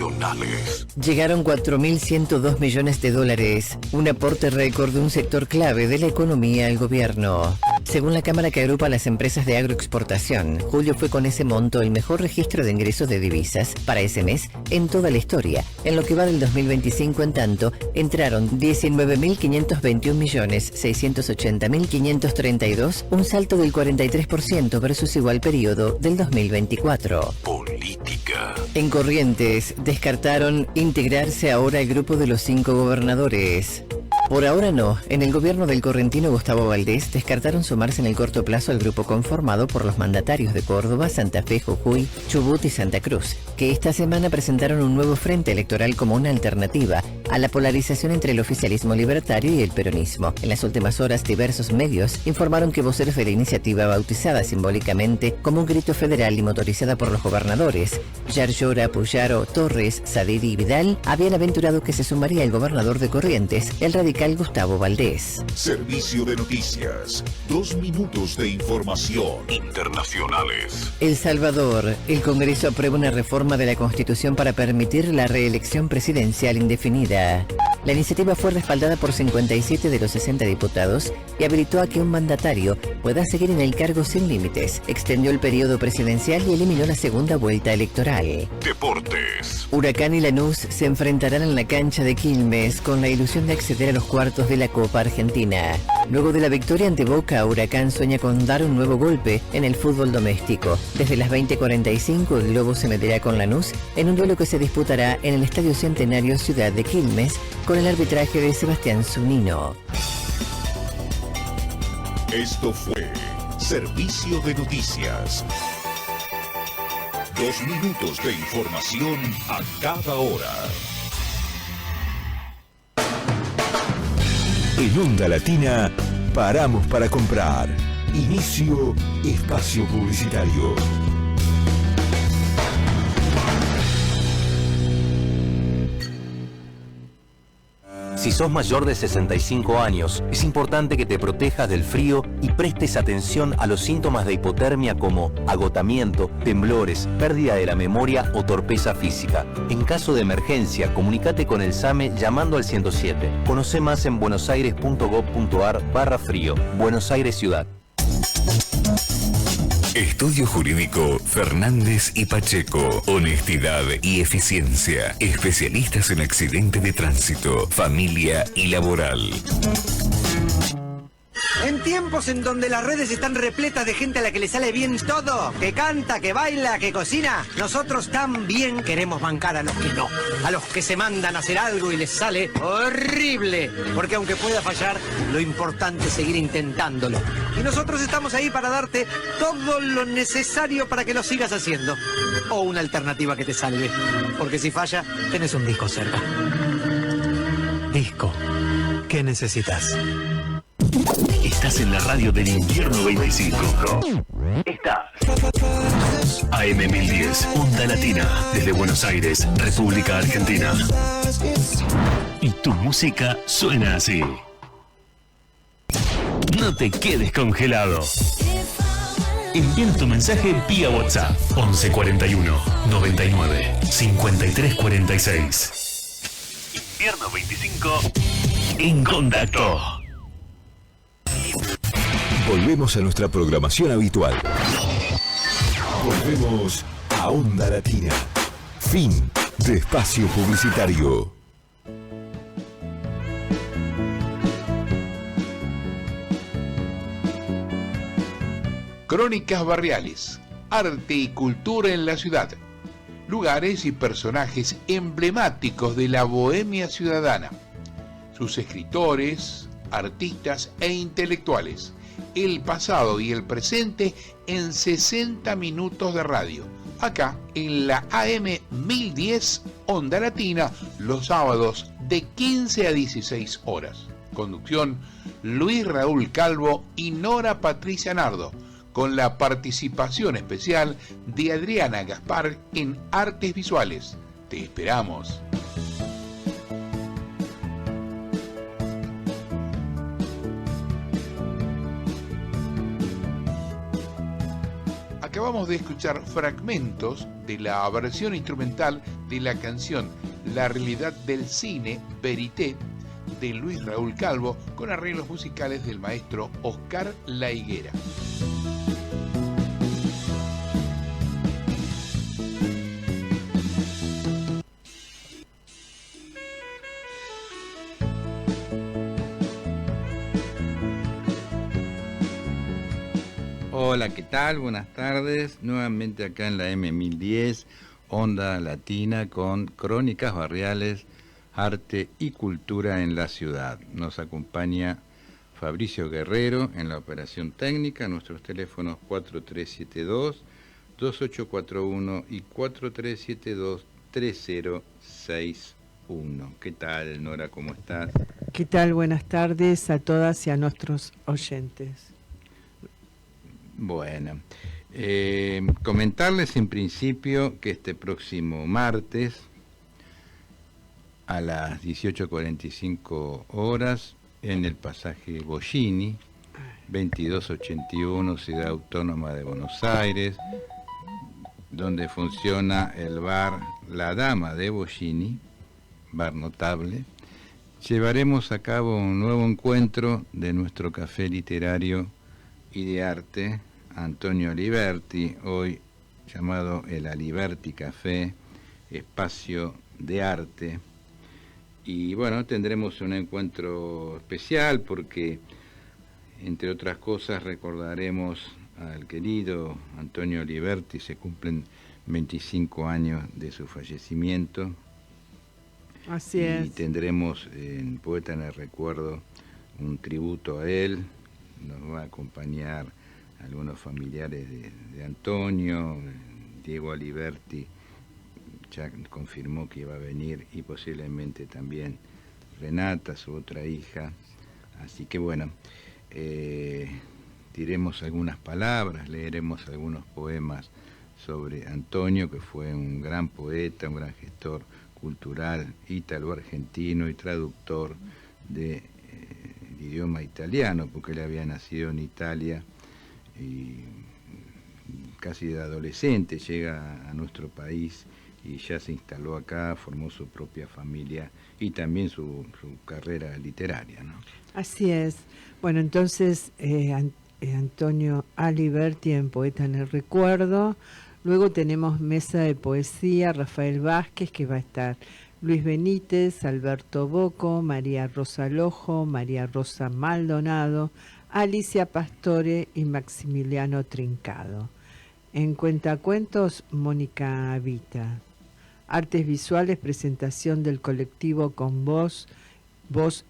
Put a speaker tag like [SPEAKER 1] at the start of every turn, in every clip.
[SPEAKER 1] Internacionales.
[SPEAKER 2] Llegaron 4.102 millones de dólares, un aporte récord de un sector clave de la economía al gobierno. Según la Cámara que agrupa a las empresas de agroexportación, julio fue con ese monto el mejor registro de ingresos de divisas para ese mes en toda la historia. En lo que va del 2025, en tanto, entraron 19.528.680.532, un salto del 43% versus igual periodo del 2024.
[SPEAKER 1] Política.
[SPEAKER 2] En Corrientes, descartaron integrarse ahora al grupo de los 5 gobernadores. Por ahora no. En el gobierno del correntino Gustavo Valdés descartaron sumarse en el corto plazo al grupo conformado por los mandatarios de Córdoba, Santa Fe, Jujuy, Chubut y Santa Cruz, que esta semana presentaron un nuevo frente electoral como una alternativa a la polarización entre el oficialismo libertario y el peronismo. En las últimas horas, diversos medios informaron que voceros de la iniciativa, bautizada simbólicamente como un grito federal y motorizada por los gobernadores Yarlora, Puyaro, Torres, Sadidi y Vidal, habían aventurado que se sumaría el gobernador de Corrientes, el radical Gustavo Valdés.
[SPEAKER 1] Servicio de noticias. 2 minutos de información. Internacionales.
[SPEAKER 2] El Salvador. El Congreso aprueba una reforma de la Constitución para permitir la reelección presidencial indefinida. La iniciativa fue respaldada por 57 de los 60 diputados y habilitó a que un mandatario pueda seguir en el cargo sin límites, extendió el periodo presidencial y eliminó la segunda vuelta electoral.
[SPEAKER 1] Deportes.
[SPEAKER 2] Huracán y Lanús se enfrentarán en la cancha de Quilmes con la ilusión de acceder a los cuartos de la Copa Argentina. Luego de la victoria ante Boca, Huracán sueña con dar un nuevo golpe en el fútbol doméstico. Desde las 20:45 el Globo se medirá con Lanús en un duelo que se disputará en el Estadio Centenario Ciudad de Quilmes con el arbitraje de Sebastián Zunino.
[SPEAKER 1] Esto fue Servicio de Noticias. 2 minutos de información a cada hora.
[SPEAKER 3] En Onda Latina, paramos para comprar. Inicio espacio publicitario.
[SPEAKER 4] Si sos mayor de 65 años, es importante que te protejas del frío y prestes atención a los síntomas de hipotermia como agotamiento, temblores, pérdida de la memoria o torpeza física. En caso de emergencia, comunícate con el SAME llamando al 107. Conoce más en buenosaires.gov.ar/frío. Buenos Aires Ciudad.
[SPEAKER 3] Estudio Jurídico Fernández y Pacheco. Honestidad y eficiencia. Especialistas en accidente de tránsito, familia y laboral.
[SPEAKER 5] En tiempos en donde las redes están repletas de gente a la que le sale bien todo, que canta, que baila, que cocina, nosotros también queremos bancar a los que no, a los que se mandan a hacer algo y les sale horrible, porque aunque pueda fallar, lo importante es seguir intentándolo. Y nosotros estamos ahí para darte todo lo necesario para que lo sigas haciendo, o una alternativa que te salve, porque si falla, tenés un disco cerca. Disco, ¿qué necesitas?
[SPEAKER 3] Estás en la radio del Invierno 25. Estás AM1010, Onda Latina, desde Buenos Aires, República Argentina. Y tu música suena así. No te quedes congelado. Envía tu mensaje vía WhatsApp 1141 99 53 46. Invierno 25 en contacto. Volvemos a nuestra programación habitual. Volvemos a Onda Latina. Fin de espacio publicitario.
[SPEAKER 6] Crónicas barriales, arte y cultura en la ciudad. Lugares y personajes emblemáticos de la bohemia ciudadana. Sus escritores, artistas e intelectuales. El pasado y el presente en 60 minutos de radio. Acá en la AM 1010 Onda Latina, los sábados de 15 a 16 horas. Conducción Luis Raúl Calvo y Nora Patricia Nardo, con la participación especial de Adriana Gaspar en Artes Visuales. Te esperamos. Acabamos de escuchar fragmentos de la versión instrumental de la canción La realidad del cine, Verité, de Luis Raúl Calvo, con arreglos musicales del maestro Oscar La Higuera.
[SPEAKER 7] Hola, ¿qué tal? Buenas tardes. Nuevamente acá en la M1010, Onda Latina, con Crónicas Barriales, Arte y Cultura en la Ciudad. Nos acompaña Fabricio Guerrero en la operación técnica. Nuestros teléfonos 4372-2841 y 4372-3061. ¿Qué tal, Nora? ¿Cómo estás?
[SPEAKER 8] ¿Qué tal? Buenas tardes a todas y a nuestros oyentes.
[SPEAKER 7] Bueno, comentarles en principio que este próximo martes a las 18:45 horas en el pasaje Bollini, 2281, Ciudad Autónoma de Buenos Aires, donde funciona el bar La Dama de Bollini, bar notable, llevaremos a cabo un nuevo encuentro de nuestro café literario y de arte, Antonio Aliberti, hoy llamado el Aliberti Café, espacio de arte. Y bueno, tendremos un encuentro especial porque, entre otras cosas, recordaremos al querido Antonio Aliberti. Se cumplen 25 años de su fallecimiento.
[SPEAKER 8] Así es.
[SPEAKER 7] Y tendremos en Poeta en el Recuerdo un tributo a él. Nos va a acompañar algunos familiares de Antonio. Diego Aliberti ya confirmó que iba a venir, y posiblemente también Renata, su otra hija. Así que bueno, diremos algunas palabras, leeremos algunos poemas sobre Antonio, que fue un gran poeta, un gran gestor cultural ítalo-argentino y traductor de idioma italiano, porque él había nacido en Italia y casi de adolescente llega a nuestro país y ya se instaló acá, formó su propia familia y también su carrera literaria, ¿no?
[SPEAKER 8] Así es. Bueno, entonces Antonio Aliberti en Poeta en el Recuerdo. Luego tenemos mesa de poesía, Rafael Vázquez, que va a estar Luis Benítez, Alberto Bocco, María Rosa Lojo, María Rosa Maldonado, Alicia Pastore y Maximiliano Trincado. En Cuentacuentos, Mónica Vita. Artes visuales, presentación del colectivo Con Voz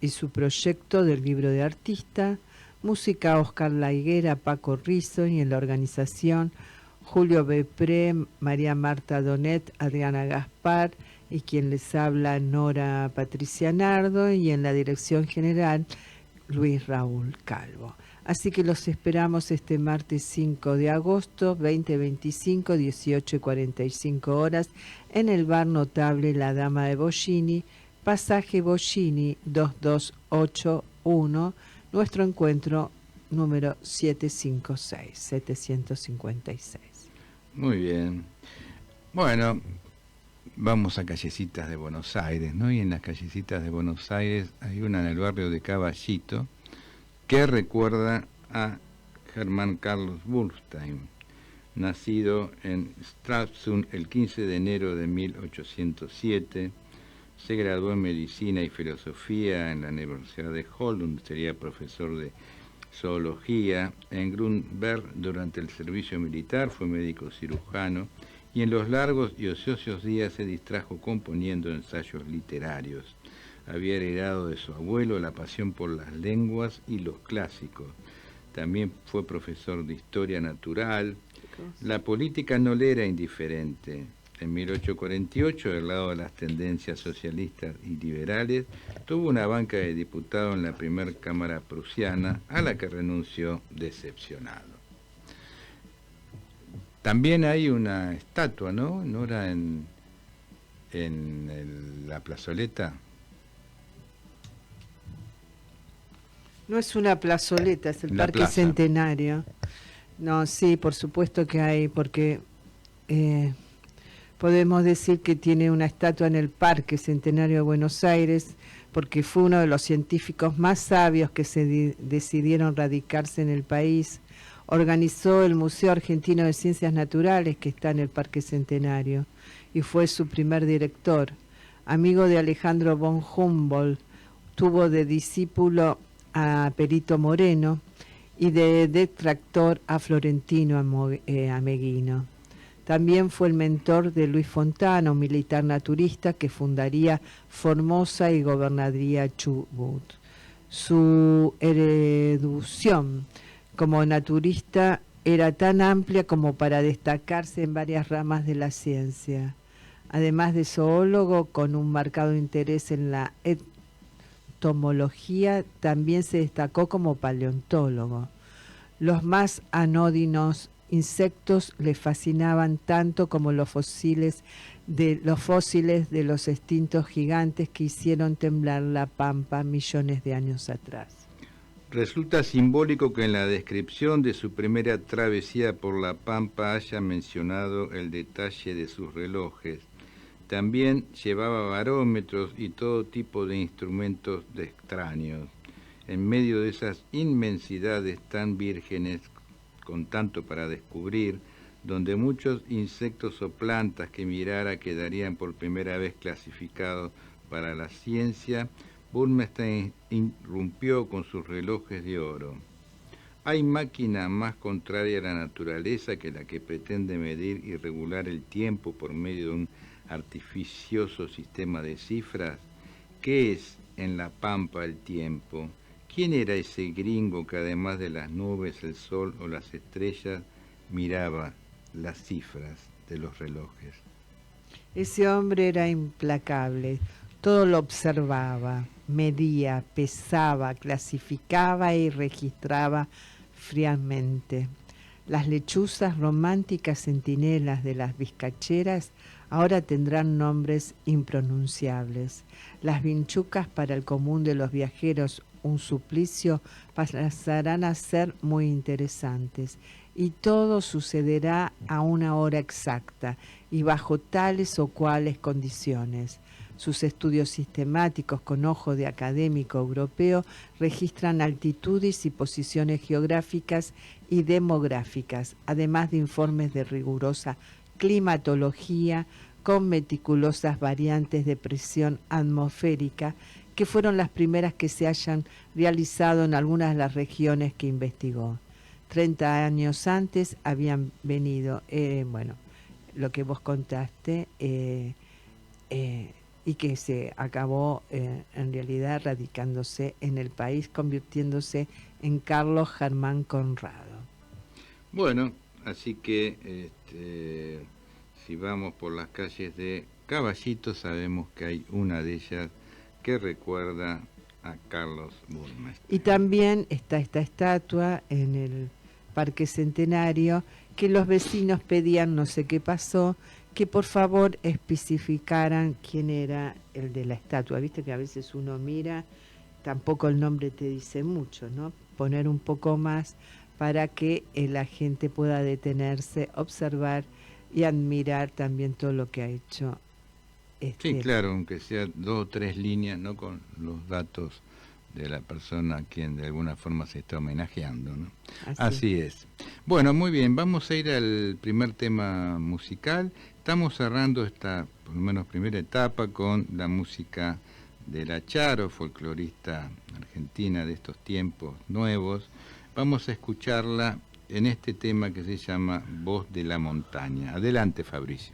[SPEAKER 8] y su proyecto del libro de artista. Música, Oscar La Higuera, Paco Rizzo, y en la organización Julio Bepré, María Marta Donet, Adriana Gaspar y quien les habla, Nora Patricia Nardo, y en la dirección general Luis Raúl Calvo. Así que los esperamos este martes 5 de agosto, 2025, 18:45 horas, en el bar notable La Dama de Bollini, pasaje Bollini 2281, nuestro encuentro número 756.
[SPEAKER 7] Muy bien. Bueno, vamos a callecitas de Buenos Aires, ¿no? Y en las callecitas de Buenos Aires hay una en el barrio de Caballito que recuerda a Germán Carlos Bernstein, nacido en Stralsund el 15 de enero de 1807. Se graduó en Medicina y Filosofía en la Universidad de Hull, donde sería profesor de zoología. En Grunberg, durante el servicio militar, fue médico cirujano, y en los largos y ociosos días se distrajo componiendo ensayos literarios. Había heredado de su abuelo la pasión por las lenguas y los clásicos. También fue profesor de historia natural. La política no le era indiferente. En 1848, del lado de las tendencias socialistas y liberales, tuvo una banca de diputado en la primera Cámara prusiana, a la que renunció decepcionado. También hay una estatua, ¿no? Nora, en la plazoleta.
[SPEAKER 8] No es una plazoleta, es el Parque
[SPEAKER 7] Plaza
[SPEAKER 8] Centenario. No, sí, por supuesto que hay, porque Podemos decir que tiene una estatua en el Parque Centenario de Buenos Aires porque fue uno de los científicos más sabios que se decidieron radicarse en el país. Organizó el Museo Argentino de Ciencias Naturales, que está en el Parque Centenario, y fue su primer director. Amigo de Alejandro von Humboldt, tuvo de discípulo a Perito Moreno y de detractor a Florentino Ameghino. También fue el mentor de Luis Fontana, un militar naturista que fundaría Formosa y gobernaría Chubut. Su erudición como naturista era tan amplia como para destacarse en varias ramas de la ciencia. Además de zoólogo, con un marcado interés en la entomología, también se destacó como paleontólogo. Los más anodinos insectos le fascinaban tanto como los fósiles de los extintos gigantes que hicieron temblar la pampa millones de años atrás.
[SPEAKER 7] Resulta simbólico que en la descripción de su primera travesía por la pampa haya mencionado el detalle de sus relojes. También llevaba barómetros y todo tipo de instrumentos extraños. En medio de esas inmensidades tan vírgenes, con tanto para descubrir, donde muchos insectos o plantas que mirara quedarían por primera vez clasificados para la ciencia, Burmeister irrumpió con sus relojes de oro. ¿Hay máquina más contraria a la naturaleza que la que pretende medir y regular el tiempo por medio de un artificioso sistema de cifras? ¿Qué es en la pampa el tiempo? ¿Quién era ese gringo que además de las nubes, el sol o las estrellas, miraba las cifras de los relojes?
[SPEAKER 8] Ese hombre era implacable, todo lo observaba, medía, pesaba, clasificaba y registraba fríamente. Las lechuzas románticas centinelas de las vizcacheras ahora tendrán nombres impronunciables. Las vinchucas para el común de los viajeros, un suplicio, pasarán a ser muy interesantes. Y todo sucederá a una hora exacta y bajo tales o cuales condiciones. Sus estudios sistemáticos con ojo de académico europeo registran altitudes y posiciones geográficas y demográficas, además de informes de rigurosa climatología con meticulosas variantes de presión atmosférica, que fueron las primeras que se hayan realizado en algunas de las regiones que investigó. 30 años antes habían venido, lo que vos contaste, y que se acabó en realidad radicándose en el país, convirtiéndose en Carlos Germán Conrado.
[SPEAKER 7] Bueno, así que si vamos por las calles de Caballito, sabemos que hay una de ellas que recuerda a Carlos Burmeister.
[SPEAKER 8] Y también está esta estatua en el Parque Centenario, que los vecinos pedían, no sé qué pasó, que por favor especificaran quién era el de la estatua. Viste que a veces uno mira, tampoco el nombre te dice mucho, ¿no? Poner un poco más para que la gente pueda detenerse, observar y admirar también todo lo que ha hecho.
[SPEAKER 7] Sí, claro, aunque sea 2 o 3 líneas, ¿no? Con los datos de la persona a quien de alguna forma se está homenajeando, ¿no? Así es. Bueno, muy bien, vamos a ir al primer tema musical. Estamos cerrando esta, por lo menos, primera etapa con la música de la Charo, folclorista argentina de estos tiempos nuevos. Vamos a escucharla en este tema que se llama Voz de la Montaña. Adelante, Fabricio.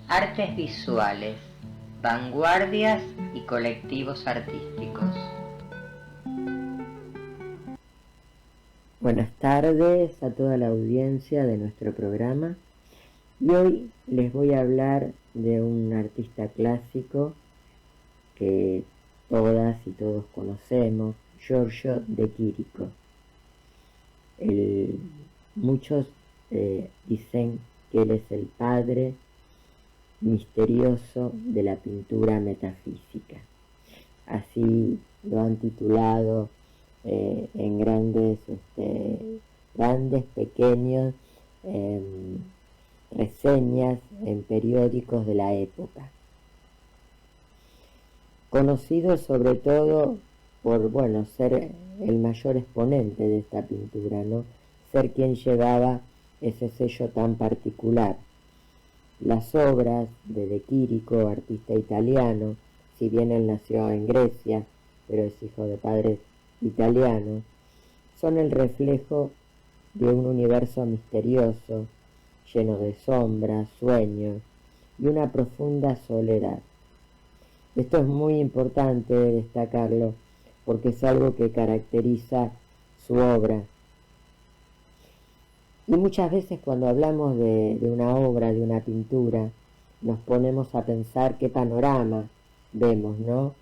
[SPEAKER 9] artes visuales, vanguardias y colectivos artísticos.
[SPEAKER 10] Buenas tardes a toda la audiencia de nuestro programa y hoy les voy a hablar de un artista clásico que todas y todos conocemos, Giorgio de Chirico. Muchos dicen que él es el padre misterioso de la pintura metafísica. Así lo han titulado en grandes, pequeños reseñas en periódicos de la época. Conocido sobre todo por, ser el mayor exponente de esta pintura, ¿no? Ser quien llevaba ese sello tan particular. Las obras de Chirico, artista italiano, si bien él nació en Grecia, pero es hijo de padres italianos, son el reflejo de un universo misterioso, lleno de sombras, sueños y una profunda soledad. Esto es muy importante destacarlo porque es algo que caracteriza su obra. Y muchas veces cuando hablamos de una obra, de una pintura, nos ponemos a pensar qué panorama vemos, ¿no?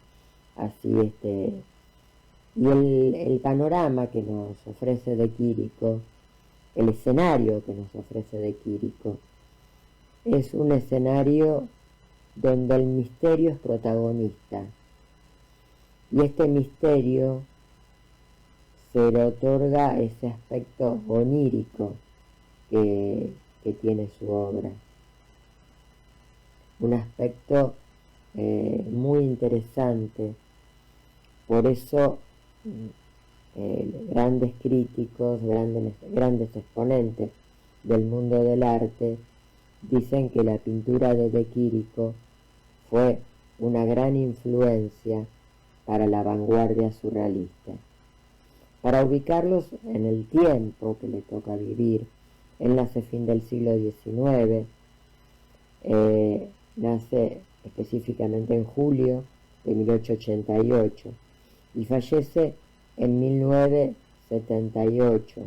[SPEAKER 10] Así, y el panorama que nos ofrece de Chirico, el escenario que nos ofrece de Chirico, es un escenario donde el misterio es protagonista. Y este misterio se le otorga ese aspecto onírico que tiene su obra. Un aspecto muy interesante. Por eso grandes críticos, grandes exponentes del mundo del arte dicen que la pintura de Chirico fue una gran influencia para la vanguardia surrealista. Para ubicarlos en el tiempo que le toca vivir, él nace fin del siglo XIX, nace específicamente en julio de 1888 y fallece en 1978.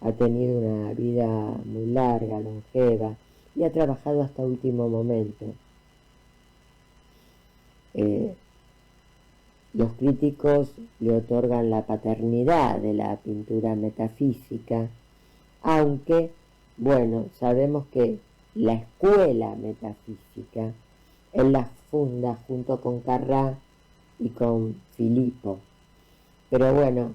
[SPEAKER 10] Ha tenido una vida muy larga, longeva, y ha trabajado hasta último momento. Los críticos le otorgan la paternidad de la pintura metafísica, aunque, sabemos que la escuela metafísica él la funda junto con Carrà y con Filippo. Pero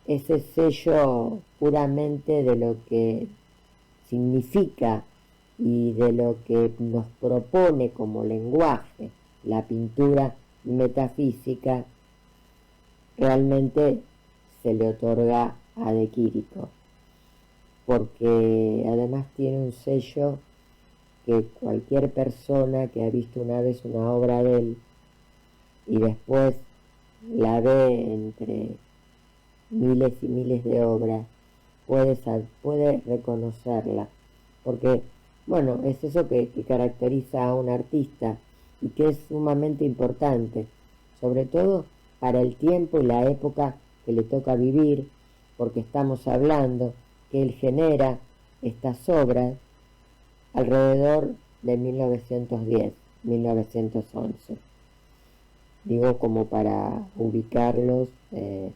[SPEAKER 10] ese sello puramente de lo que significa y de lo que nos propone como lenguaje la pintura metafísica, realmente se le otorga a De Chirico, porque además tiene un sello que cualquier persona que ha visto una vez una obra de él y después la ve entre miles y miles de obras, puede reconocerla, porque es eso que caracteriza a un artista y que es sumamente importante, sobre todo para el tiempo y la época que le toca vivir, porque estamos hablando que él genera estas obras alrededor de 1910, 1911. Digo como para ubicarlos en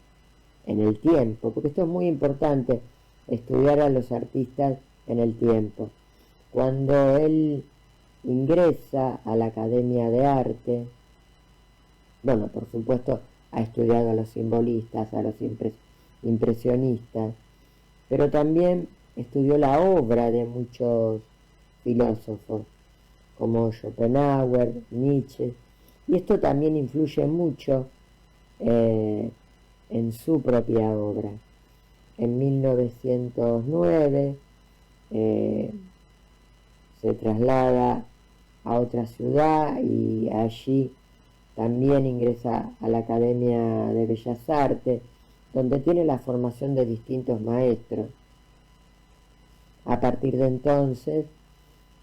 [SPEAKER 10] el tiempo, porque esto es muy importante, estudiar a los artistas en el tiempo. Cuando él ingresa a la Academia de Arte, por supuesto ha estudiado a los simbolistas, a los impresionistas, pero también estudió la obra de muchos filósofos como Schopenhauer, Nietzsche, y esto también influye mucho en su propia obra. En 1909 se traslada a otra ciudad y allí también ingresa a la Academia de Bellas Artes, donde tiene la formación de distintos maestros. A partir de entonces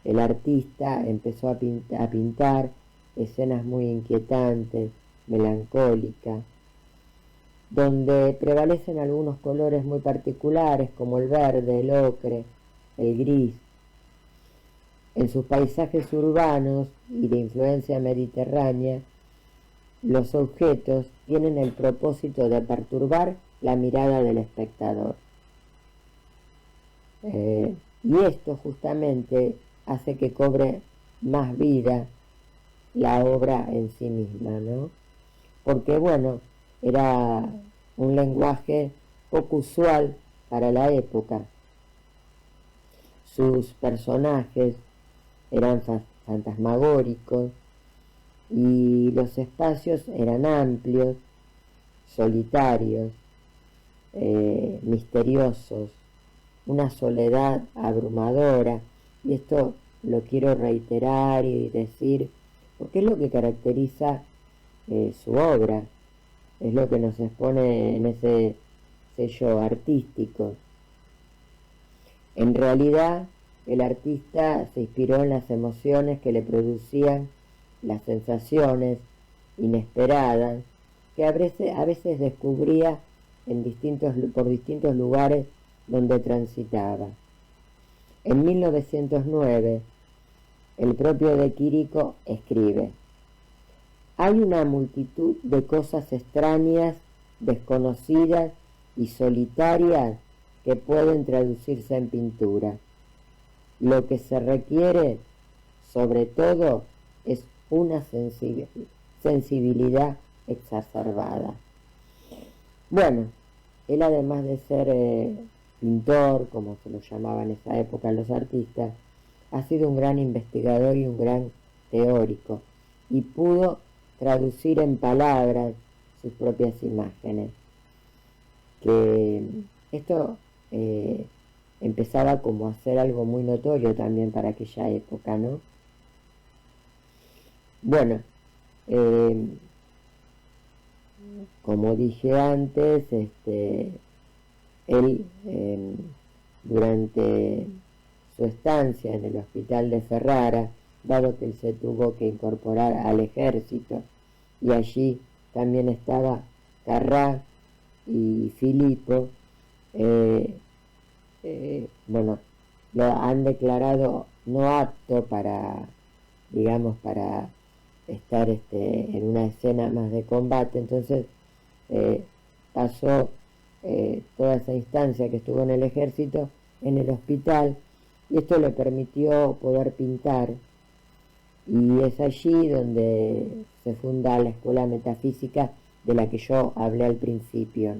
[SPEAKER 10] el artista empezó a pintar escenas muy inquietantes, melancólicas, donde prevalecen algunos colores muy particulares como el verde, el ocre, el gris. En sus paisajes urbanos y de influencia mediterránea, los objetos tienen el propósito de perturbar la mirada del espectador. Y esto justamente hace que cobre más vida la obra en sí misma, ¿no? Porque, bueno, era un lenguaje poco usual para la época. Sus personajes eran fantasmagóricos y los espacios eran amplios, solitarios, misteriosos, una soledad abrumadora, y esto lo quiero reiterar y decir porque es lo que caracteriza su obra, es lo que nos expone en ese sello artístico. En realidad, el artista se inspiró en las emociones que le producían las sensaciones inesperadas que a veces descubría por distintos lugares donde transitaba. En 1909, el propio de Quirico escribe: hay una multitud de cosas extrañas, desconocidas y solitarias que pueden traducirse en pintura. Lo que se requiere, sobre todo, es una sensibilidad exacerbada. Bueno, él además de ser pintor, como se lo llamaba en esa época los artistas, ha sido un gran investigador y un gran teórico, y pudo traducir en palabras sus propias imágenes. Que esto empezaba como a ser algo muy notorio también para aquella época, ¿no? Bueno, como dije antes, él durante su estancia en el hospital de Ferrara, dado que él se tuvo que incorporar al ejército, y allí también estaba Carrà y Filippo, bueno, lo han declarado no apto para, digamos, para estar en una escena más de combate. Entonces pasó toda esa instancia que estuvo en el ejército en el hospital, y esto le permitió poder pintar, y es allí donde se funda la escuela metafísica de la que yo hablé al principio,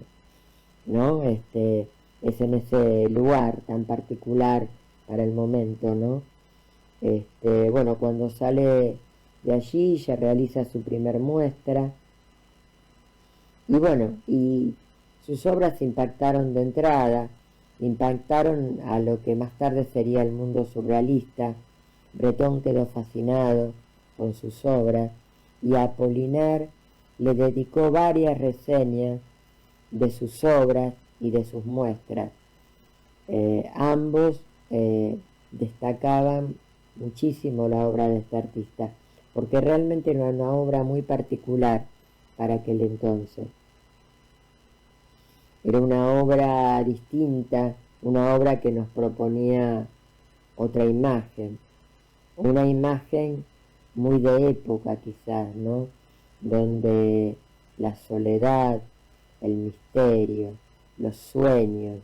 [SPEAKER 10] ¿no? Es en ese lugar tan particular para el momento, ¿no? Bueno, cuando sale de allí ya realiza su primer muestra, y bueno, y sus obras impactaron de entrada, impactaron a lo que más tarde sería el mundo surrealista. Breton quedó fascinado con sus obras, y a Apollinaire le dedicó varias reseñas de sus obras y de sus muestras. Ambos destacaban muchísimo la obra de este artista, porque realmente era una obra muy particular para aquel entonces. Era una obra distinta, una obra que nos proponía otra imagen, una imagen muy de época quizás, ¿no? Donde la soledad, el misterio, los sueños,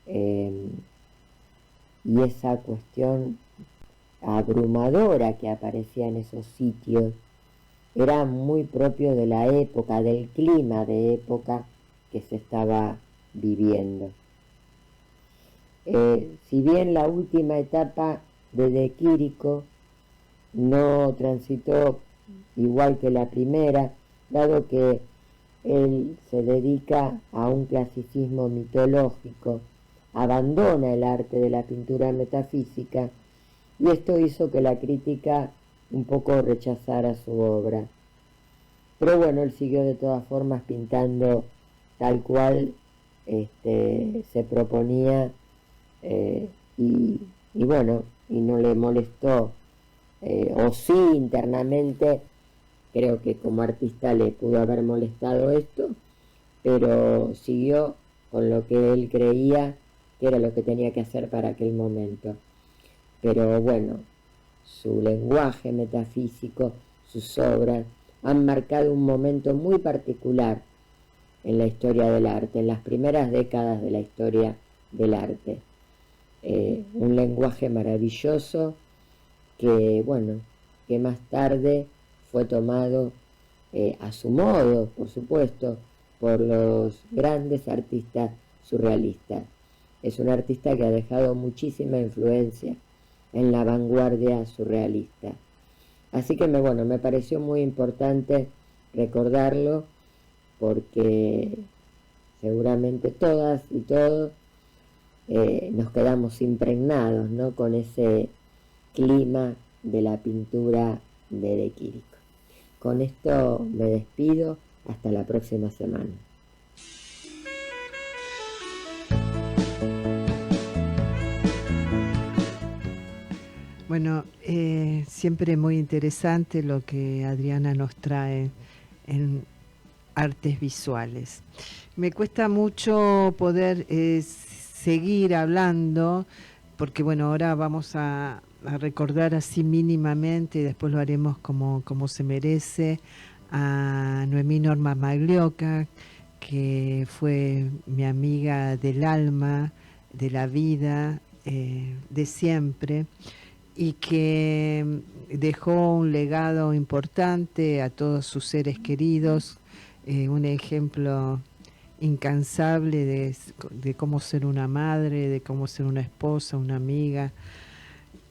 [SPEAKER 10] y esa cuestión abrumadora que aparecía en esos sitios, era muy propio de la época, del clima de época que se estaba viviendo. Si bien la última etapa de Quirico no transitó igual que la primera, dado que él se dedica a un clasicismo mitológico, abandona el arte de la pintura metafísica, y esto hizo que la crítica un poco rechazara su obra. Pero bueno, él siguió de todas formas pintando tal cual se proponía, y bueno, y no le molestó, o sí internamente, creo que como artista le pudo haber molestado esto, pero siguió con lo que él creía que era lo que tenía que hacer para aquel momento. Pero bueno, su lenguaje metafísico, sus obras, han marcado un momento muy particular en la historia del arte, en las primeras décadas de la historia del arte. Un lenguaje maravilloso que, bueno, que más tarde fue tomado a su modo, por supuesto, por los grandes artistas surrealistas. Es un artista que ha dejado muchísima influencia en la vanguardia surrealista. Así que me pareció muy importante recordarlo, porque seguramente todas y todos nos quedamos impregnados, ¿no?, con ese clima de la pintura de De Chirico. Con esto me despido, hasta la próxima semana.
[SPEAKER 8] Bueno, siempre muy interesante lo que Adriana nos trae en artes visuales. Me cuesta mucho poder seguir hablando, porque bueno, ahora vamos a recordar así mínimamente, y después lo haremos como se merece, a Noemí Norma Maglioca, que fue mi amiga del alma, de la vida, de siempre, y que dejó un legado importante a todos sus seres queridos, un ejemplo incansable de cómo ser una madre, de cómo ser una esposa, una amiga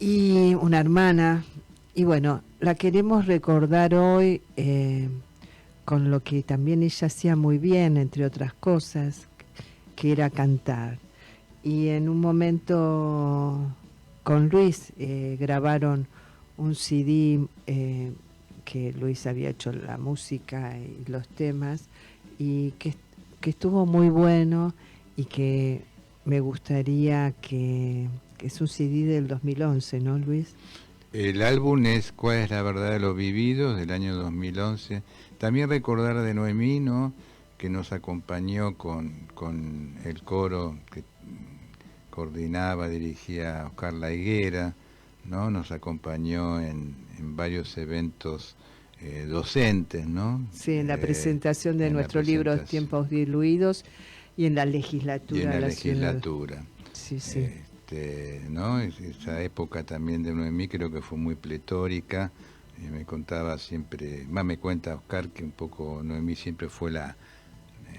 [SPEAKER 8] y una hermana. Y bueno, la queremos recordar hoy con lo que también ella hacía muy bien, entre otras cosas, que era cantar. Y en un momento con Luis grabaron un CD que Luis había hecho la música y los temas, y que estuvo muy bueno, y que me gustaría que es un CD del 2011, ¿no, Luis?
[SPEAKER 7] El álbum es ¿Cuál es la verdad de los vividos?, del año 2011. También recordar de Noemí, ¿no?, que nos acompañó con el coro que coordinaba, dirigía Oscar La Higuera, ¿no? Nos acompañó en varios eventos docentes, ¿no?
[SPEAKER 8] Sí, en la presentación de nuestro libro Tiempos Diluidos, y en la legislatura.
[SPEAKER 7] Y en la legislatura.
[SPEAKER 8] Sí, sí.
[SPEAKER 7] ¿No? Esa época también de Noemí creo que fue muy pletórica. Me contaba siempre, más me cuenta Oscar, que un poco Noemí siempre fue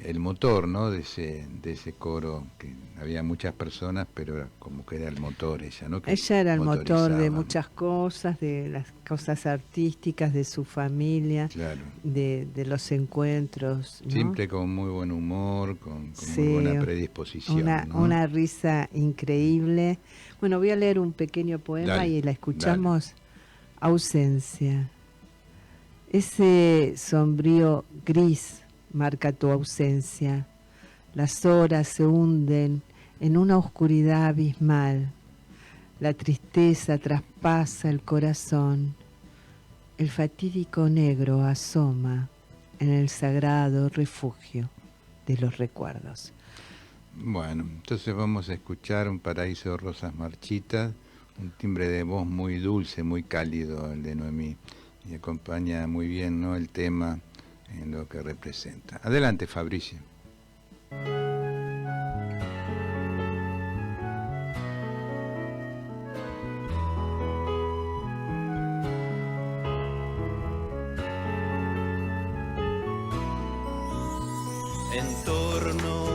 [SPEAKER 7] el motor, ¿no?, de ese coro, que había muchas personas, pero era como que era el motor ella, ¿no? Que
[SPEAKER 8] ella era el motor de muchas cosas, de las cosas artísticas, de su familia,
[SPEAKER 7] claro,
[SPEAKER 8] de los encuentros, ¿no?
[SPEAKER 7] Siempre con muy buen humor, con
[SPEAKER 8] sí,
[SPEAKER 7] muy buena predisposición, ¿no?
[SPEAKER 8] Una risa increíble. Bueno, voy a leer un pequeño poema. Dale, y la escuchamos. Dale. Ausencia. Ese sombrío gris marca tu ausencia. Las horas se hunden en una oscuridad abismal. La tristeza traspasa el corazón. El fatídico negro asoma en el sagrado refugio de los recuerdos.
[SPEAKER 7] Bueno, entonces vamos a escuchar Un paraíso de rosas marchitas, un timbre de voz muy dulce, muy cálido, el de Noemí, y acompaña muy bien, ¿no?, el tema en lo que representa. Adelante, Fabricio.
[SPEAKER 11] En torno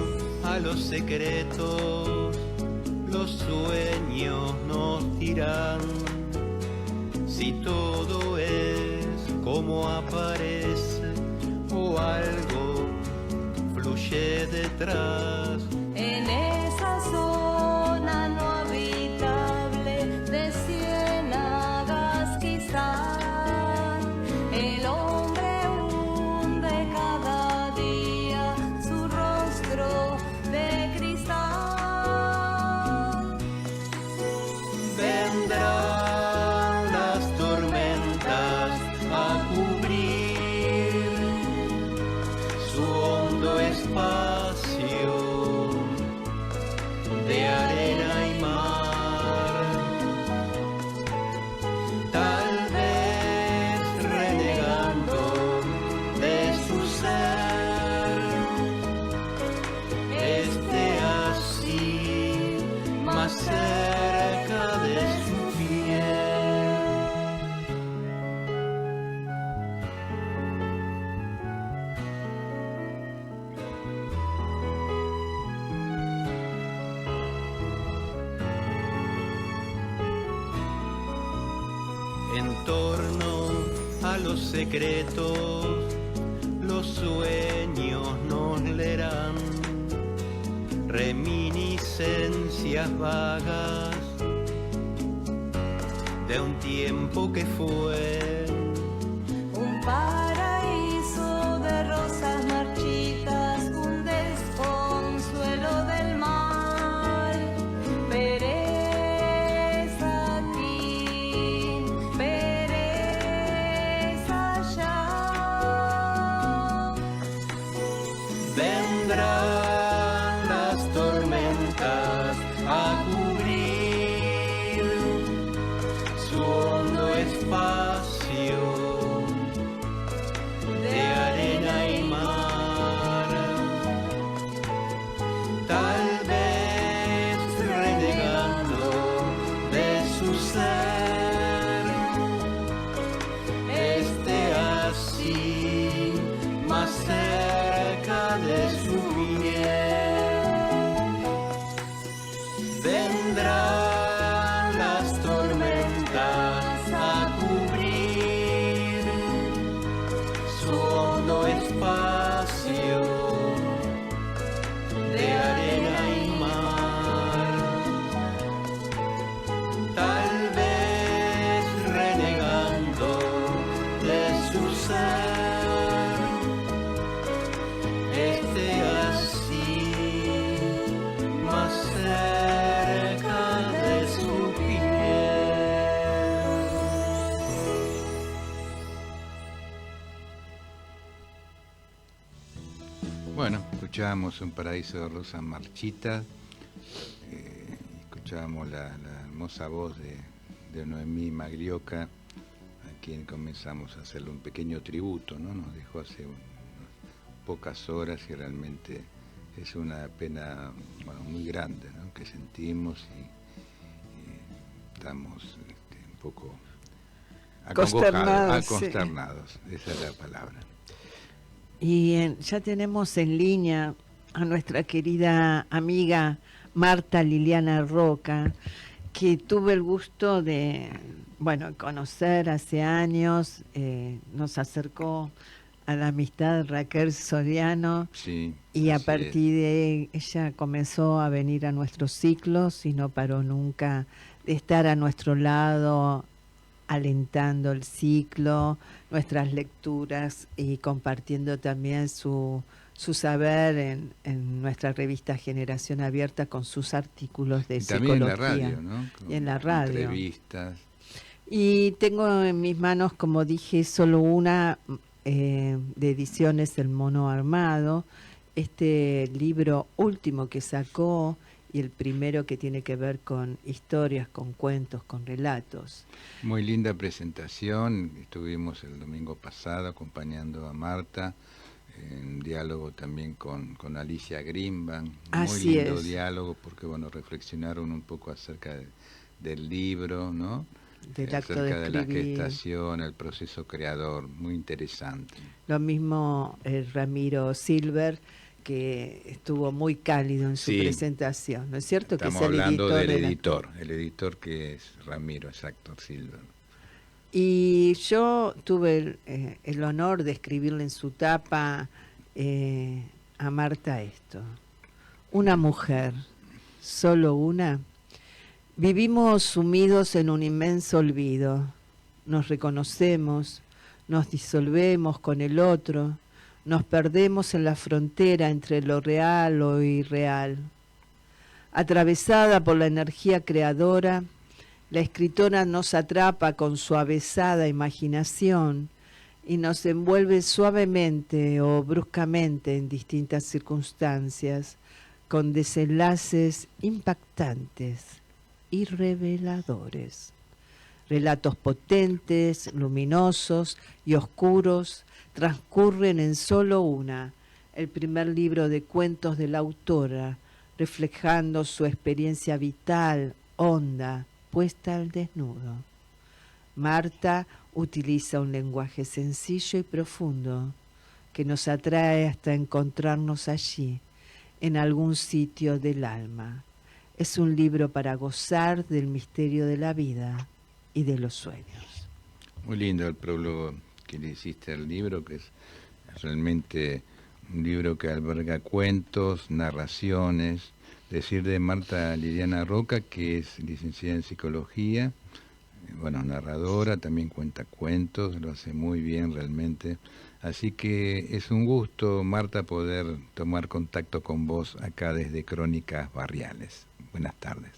[SPEAKER 11] a los secretos, los sueños nos dirán si todo es como aparece o algo fluye detrás.
[SPEAKER 12] En esa zona no habitable de ciénagas quizá, el hombre hunde cada día su rostro de cristal.
[SPEAKER 11] Vendrá torno a los secretos, los sueños nos leerán, reminiscencias vagas de un tiempo que fue.
[SPEAKER 12] Un paraíso de rosas marchitas, un desconsuelo del mar. Pereza aquí, pereza allá.
[SPEAKER 11] Vendrán las tormentas a cubrir su hondo espacio de arena y mar, tal vez renegando de su ser, esté así más cerca de su piel. Vendrán las tormentas a cubrir su hondo espacio de arena y mar, tal vez renegando de su ser, esté así más cerca de su piel.
[SPEAKER 7] Bueno, escuchábamos Un paraíso de rosas marchitas, escuchábamos la hermosa voz de Noemí Maglioca, a quien comenzamos a hacerle un pequeño tributo, ¿no? Nos dejó hace unas pocas horas y realmente es una pena, bueno, muy grande, ¿no? Que sentimos y estamos un poco
[SPEAKER 8] Consternados,
[SPEAKER 7] consternados, esa es la palabra.
[SPEAKER 8] Y ya tenemos en línea a nuestra querida amiga Marta Liliana Roca, que tuve el gusto de, bueno, conocer hace años, nos acercó a la amistad Raquel Soriano,
[SPEAKER 7] Sí,
[SPEAKER 8] y a
[SPEAKER 7] así
[SPEAKER 8] partir de ella comenzó a venir a nuestros ciclos y no paró nunca de estar a nuestro lado, alentando el ciclo, nuestras lecturas y compartiendo también su saber en nuestra revista Generación Abierta con sus artículos de
[SPEAKER 7] Y
[SPEAKER 8] psicología.
[SPEAKER 7] también en la radio, ¿no?
[SPEAKER 8] Y en la radio.
[SPEAKER 7] Entrevistas.
[SPEAKER 8] Y tengo en mis manos, como dije, solo una de ediciones El Mono Armado, este libro último que sacó y el primero que tiene que ver con historias, con cuentos, con relatos.
[SPEAKER 7] Muy linda presentación, estuvimos el domingo pasado acompañando a Marta, en diálogo también con Alicia Grimban, muy
[SPEAKER 8] Así
[SPEAKER 7] lindo
[SPEAKER 8] es.
[SPEAKER 7] diálogo porque bueno, reflexionaron un poco acerca del libro, ¿no?
[SPEAKER 8] Del acto de
[SPEAKER 7] acerca de la
[SPEAKER 8] escribir.
[SPEAKER 7] gestación, el proceso creador, muy interesante.
[SPEAKER 8] Lo mismo Ramiro Silver, que estuvo muy cálido en su
[SPEAKER 7] Sí.
[SPEAKER 8] presentación, ¿no es cierto?
[SPEAKER 7] Estamos
[SPEAKER 8] que es el
[SPEAKER 7] hablando
[SPEAKER 8] editor
[SPEAKER 7] del
[SPEAKER 8] de la-
[SPEAKER 7] editor que es Ramiro, exacto, Silver.
[SPEAKER 8] Y yo tuve el honor de escribirle en su tapa a Marta esto. Una mujer, solo una. Vivimos sumidos en un inmenso olvido. Nos reconocemos, nos disolvemos con el otro, nos perdemos en la frontera entre lo real o irreal. Atravesada por la energía creadora, la escritora nos atrapa con su avesada imaginación y nos envuelve suavemente o bruscamente en distintas circunstancias, con desenlaces impactantes y reveladores. Relatos potentes, luminosos y oscuros transcurren en solo una, el primer libro de cuentos de la autora, reflejando su experiencia vital, honda, puesta al desnudo. Marta utiliza un lenguaje sencillo y profundo que nos atrae hasta encontrarnos allí, en algún sitio del alma. Es un libro para gozar del misterio de la vida y de los sueños.
[SPEAKER 7] Muy lindo el prólogo que le hiciste al libro, que es realmente un libro que alberga cuentos, narraciones. Decir de Marta Liliana Roca, que es licenciada en psicología, bueno, narradora, también cuenta cuentos, lo hace muy bien realmente. Así que es un gusto, Marta, poder tomar contacto con vos acá desde Crónicas Barriales. Buenas tardes.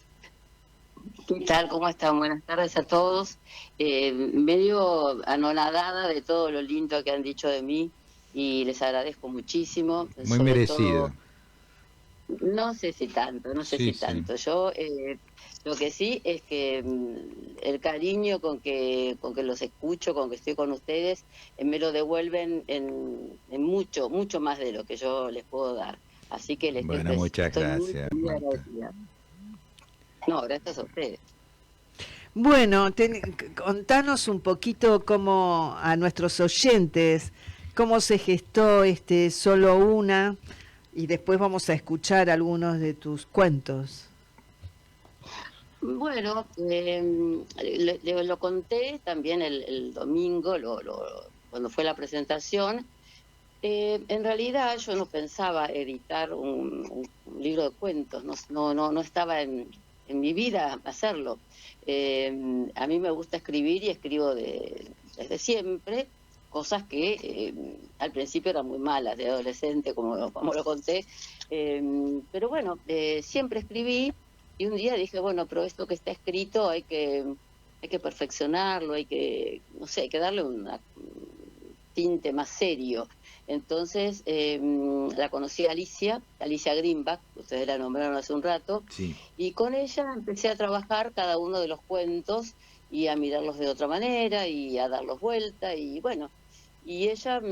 [SPEAKER 13] ¿Qué tal? ¿Cómo están? Buenas tardes a todos. Medio anonadada de todo lo lindo que han dicho de mí y les agradezco muchísimo.
[SPEAKER 7] Muy
[SPEAKER 13] Sobre
[SPEAKER 7] merecido.
[SPEAKER 13] todo, no sé si tanto, no sé
[SPEAKER 7] Sí,
[SPEAKER 13] si tanto. Yo lo que sí es que el cariño con que los escucho, con que estoy con ustedes, me lo devuelven en mucho, mucho más de lo que yo les puedo dar. Así que les
[SPEAKER 7] Bueno, muchas
[SPEAKER 13] estoy
[SPEAKER 7] gracias,
[SPEAKER 13] muy
[SPEAKER 7] Marta.
[SPEAKER 13] agradecida. No, gracias a ustedes.
[SPEAKER 8] Bueno, contanos un poquito cómo a nuestros oyentes, cómo se gestó Solo Una, y después vamos a escuchar algunos de tus cuentos.
[SPEAKER 13] Bueno, lo conté también el domingo, cuando fue la presentación. En realidad yo no pensaba editar un libro de cuentos, no estaba en mi vida hacerlo. A mí me gusta escribir y escribo desde siempre, cosas que al principio eran muy malas, de adolescente, como lo conté. Pero bueno, siempre escribí y un día dije, bueno, pero esto que está escrito hay que perfeccionarlo, hay que darle un tinte más serio. Entonces la conocí a Alicia Greenback, ustedes la nombraron hace un rato,
[SPEAKER 7] Sí.
[SPEAKER 13] y con ella empecé a trabajar cada uno de los cuentos y a mirarlos de otra manera y a darlos vuelta, y bueno, y ella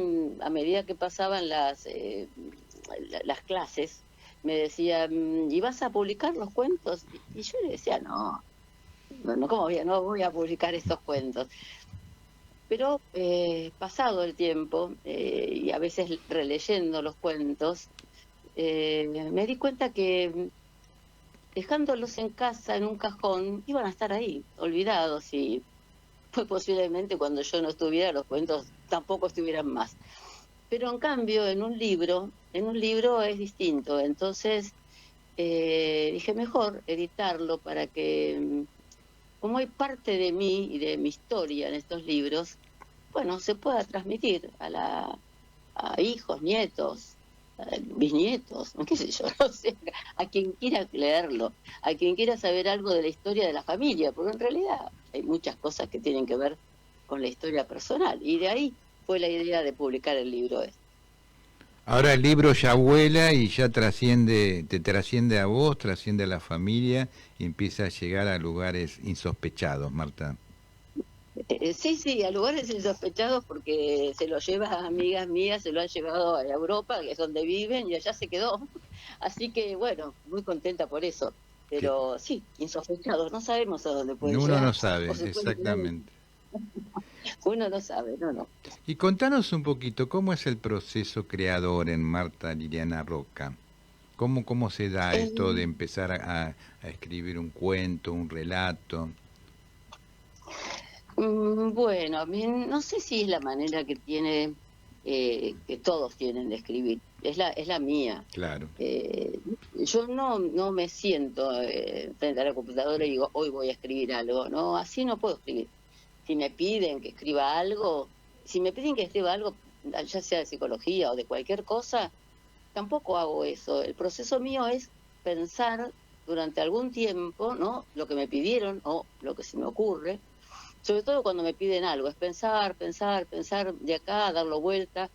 [SPEAKER 13] a medida que pasaban las clases me decía, ¿y vas a publicar los cuentos? Y yo le decía, no, ¿cómo no voy a publicar estos cuentos? Pero pasado el tiempo, y a veces releyendo los cuentos, me di cuenta que dejándolos en casa, en un cajón, iban a estar ahí, olvidados, y pues posiblemente cuando yo no estuviera, los cuentos tampoco estuvieran más. Pero en cambio, en un libro es distinto. Entonces dije, mejor editarlo para que, como hay parte de mí y de mi historia en estos libros, bueno, se pueda transmitir a hijos, nietos, bisnietos, qué sé yo, no sé, a quien quiera leerlo, a quien quiera saber algo de la historia de la familia, porque en realidad hay muchas cosas que tienen que ver con la historia personal, y de ahí fue la idea de publicar el libro este.
[SPEAKER 7] Ahora el libro ya vuela y ya te trasciende a vos, trasciende a la familia y empieza a llegar a lugares insospechados, Marta.
[SPEAKER 13] Sí, a lugares insospechados, porque se lo lleva a amigas mías, se lo han llevado a Europa, que es donde viven, y allá se quedó. Así que bueno, muy contenta por eso. Pero sí, insospechados, no sabemos a dónde puede llegar.
[SPEAKER 7] Uno no sabe,
[SPEAKER 13] O se puede
[SPEAKER 7] exactamente.
[SPEAKER 13] Uno no sabe, no.
[SPEAKER 7] Y contanos un poquito, ¿cómo es el proceso creador en Marta Liliana Roca? ¿Cómo se da esto de empezar a escribir un cuento, un relato?
[SPEAKER 13] Bueno, no sé si es la manera que tiene, que todos tienen de escribir. Es la mía.
[SPEAKER 7] Claro.
[SPEAKER 13] Yo no me siento frente a la computadora y digo, hoy voy a escribir algo. No, así no puedo escribir. Si me piden que escriba algo, ya sea de psicología o de cualquier cosa, tampoco hago eso. El proceso mío es pensar durante algún tiempo, ¿no?, lo que me pidieron o lo que se me ocurre. Sobre todo cuando me piden algo, es pensar de acá, darlo vuelta,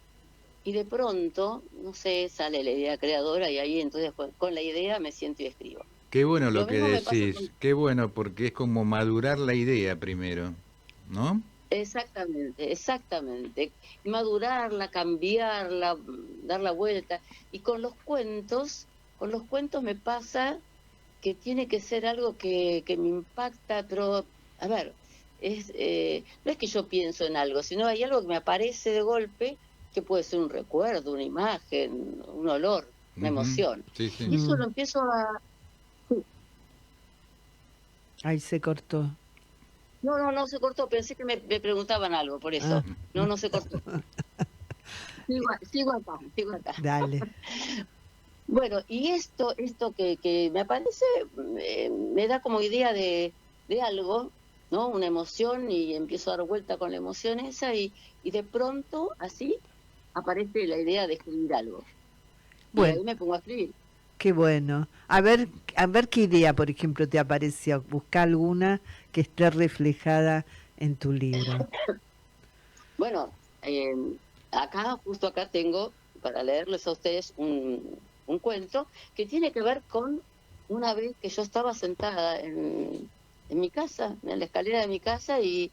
[SPEAKER 13] y de pronto, no sé, sale la idea creadora, y ahí entonces con la idea me siento y escribo.
[SPEAKER 7] Qué bueno lo que
[SPEAKER 13] mismo me
[SPEAKER 7] decís,
[SPEAKER 13] pasa con...
[SPEAKER 7] qué bueno, porque es como madurar la idea primero, ¿no?
[SPEAKER 13] Exactamente. Madurarla, cambiarla, dar la vuelta. Y con los cuentos me pasa que tiene que ser algo que me impacta, pero, a ver, no es que yo pienso en algo, sino hay algo que me aparece de golpe, que puede ser un recuerdo, una imagen, un olor, una emoción.
[SPEAKER 7] Sí.
[SPEAKER 13] Y eso lo empiezo a...
[SPEAKER 8] Ahí se cortó.
[SPEAKER 13] No se cortó, pensé que me preguntaban algo, por eso. No se cortó. Sigo acá.
[SPEAKER 8] Dale.
[SPEAKER 13] Bueno, y esto que me aparece, me da como idea de algo, ¿no? Una emoción, y empiezo a dar vuelta con la emoción esa, y de pronto, así, aparece la idea de escribir algo.
[SPEAKER 8] Bueno.
[SPEAKER 13] Y ahí me pongo a escribir.
[SPEAKER 8] Qué bueno. A ver qué idea, por ejemplo, te apareció. Busca alguna que esté reflejada en tu libro.
[SPEAKER 13] Bueno, justo acá tengo, para leerles a ustedes, un cuento que tiene que ver con una vez que yo estaba sentada en mi casa, en la escalera de mi casa, y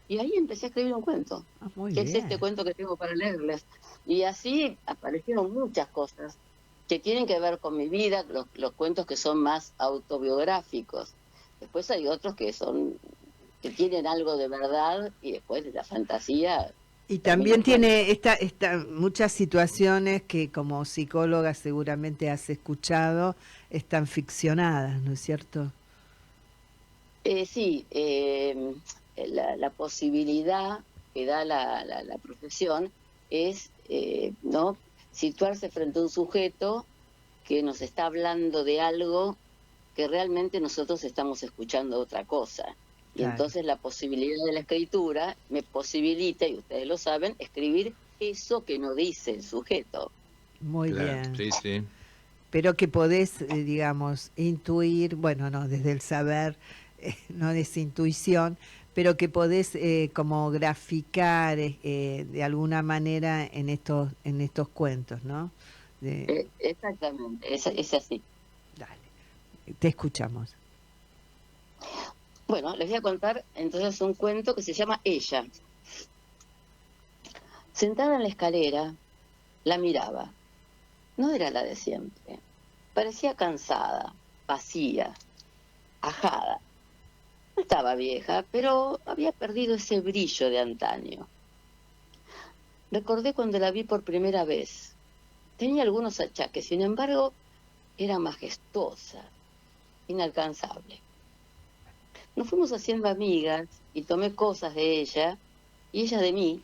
[SPEAKER 13] ahí empecé a escribir un cuento, que es este cuento que tengo para leerles. Y así aparecieron muchas cosas que tienen que ver con mi vida, los cuentos que son más autobiográficos. Después hay otros que tienen algo de verdad, y después de la fantasía.
[SPEAKER 8] Y también tiene muchas situaciones que como psicóloga seguramente has escuchado, están ficcionadas, ¿no es cierto?
[SPEAKER 13] Sí, la posibilidad que da la profesión es ¿no? situarse frente a un sujeto que nos está hablando de algo que realmente nosotros estamos escuchando otra cosa. Y
[SPEAKER 8] Claro.
[SPEAKER 13] Entonces la posibilidad de la escritura me posibilita, y ustedes lo saben, escribir eso que no dice el sujeto.
[SPEAKER 8] Muy
[SPEAKER 7] Claro,
[SPEAKER 8] bien.
[SPEAKER 7] sí.
[SPEAKER 8] Pero que podés, digamos, intuir, bueno, no, desde el saber, no es intuición, pero que podés como graficar de alguna manera en estos cuentos, ¿no?
[SPEAKER 13] Exactamente, es así.
[SPEAKER 8] Dale, te escuchamos.
[SPEAKER 13] Bueno, les voy a contar entonces un cuento que se llama Ella. Sentada en la escalera, la miraba. No era la de siempre. Parecía cansada, vacía, ajada. No estaba vieja, pero había perdido ese brillo de antaño. Recordé cuando la vi por primera vez. Tenía algunos achaques, sin embargo, era majestuosa, inalcanzable. Nos fuimos haciendo amigas y tomé cosas de ella y ella de mí,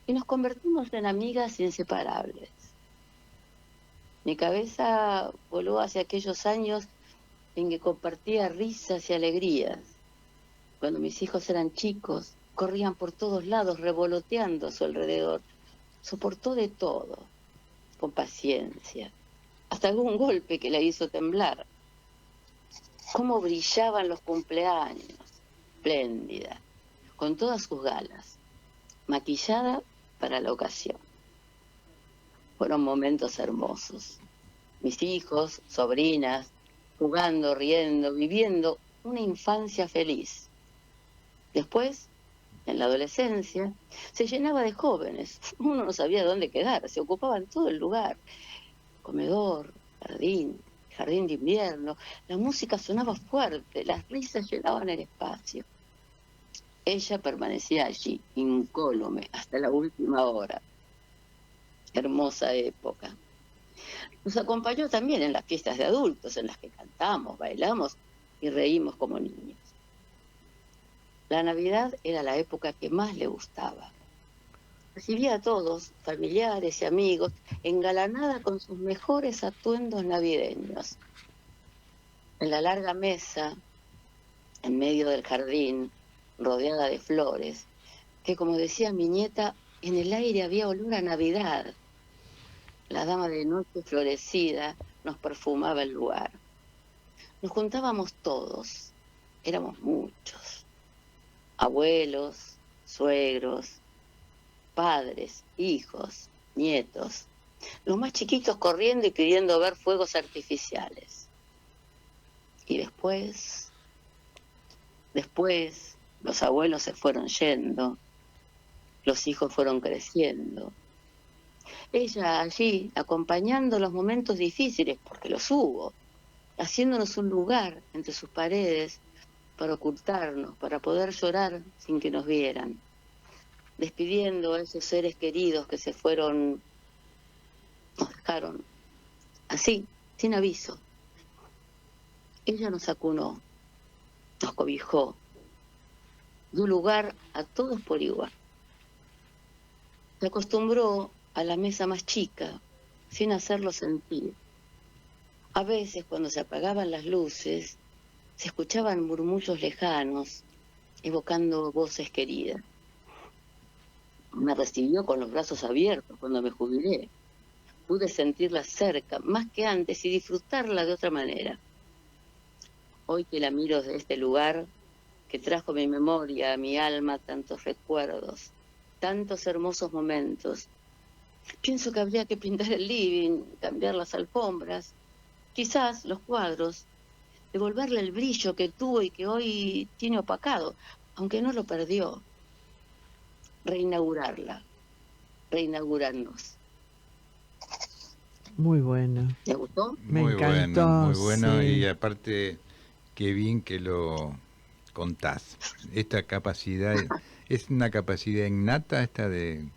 [SPEAKER 13] y nos convertimos en amigas inseparables. Mi cabeza voló hacia aquellos años en que compartía risas y alegrías. Cuando mis hijos eran chicos, corrían por todos lados revoloteando a su alrededor. Soportó de todo, con paciencia, hasta algún golpe que la hizo temblar. Cómo brillaban los cumpleaños, espléndida, con todas sus galas, maquillada para la ocasión. Fueron momentos hermosos. Mis hijos, sobrinas, jugando, riendo, viviendo una infancia feliz. Después, en la adolescencia, se llenaba de jóvenes. Uno no sabía dónde quedar, se ocupaban todo el lugar. Comedor, jardín de invierno, la música sonaba fuerte, las risas llenaban el espacio. Ella permanecía allí, incólume, hasta la última hora. Hermosa época. Nos acompañó también en las fiestas de adultos, en las que cantamos, bailamos y reímos como niños. La Navidad era la época que más le gustaba. Recibía a todos, familiares y amigos, engalanada con sus mejores atuendos navideños. En la larga mesa, en medio del jardín, rodeada de flores, que como decía mi nieta, en el aire había olor a Navidad. La dama de noche florecida nos perfumaba el lugar. Nos juntábamos todos, éramos muchos, abuelos, suegros, padres, hijos, nietos, los más chiquitos corriendo y pidiendo ver fuegos artificiales. Y después, los abuelos se fueron yendo, los hijos fueron creciendo. Ella allí, acompañando los momentos difíciles, porque los hubo, haciéndonos un lugar entre sus paredes para ocultarnos, para poder llorar sin que nos vieran, despidiendo a esos seres queridos que se fueron, nos dejaron así, sin aviso. Ella nos acunó, nos cobijó, dio lugar a todos por igual. Se acostumbró a la mesa más chica, sin hacerlo sentir. A veces, cuando se apagaban las luces, se escuchaban murmullos lejanos, evocando voces queridas. Me recibió con los brazos abiertos cuando me jubilé. Pude sentirla cerca, más que antes, y disfrutarla de otra manera. Hoy que la miro desde este lugar, que trajo a mi memoria, a mi alma, tantos recuerdos, tantos hermosos momentos, pienso que habría que pintar el living, cambiar las alfombras, quizás los cuadros, devolverle el brillo que tuvo y que hoy tiene opacado, aunque no lo perdió. Reinaugurarla, reinaugurarnos.
[SPEAKER 8] Muy bueno.
[SPEAKER 13] ¿Te gustó?
[SPEAKER 8] Me
[SPEAKER 7] Muy
[SPEAKER 8] encantó,
[SPEAKER 7] bueno, muy bueno.
[SPEAKER 8] sí.
[SPEAKER 7] Y aparte, qué bien que lo contás. Esta capacidad es una capacidad innata, esta de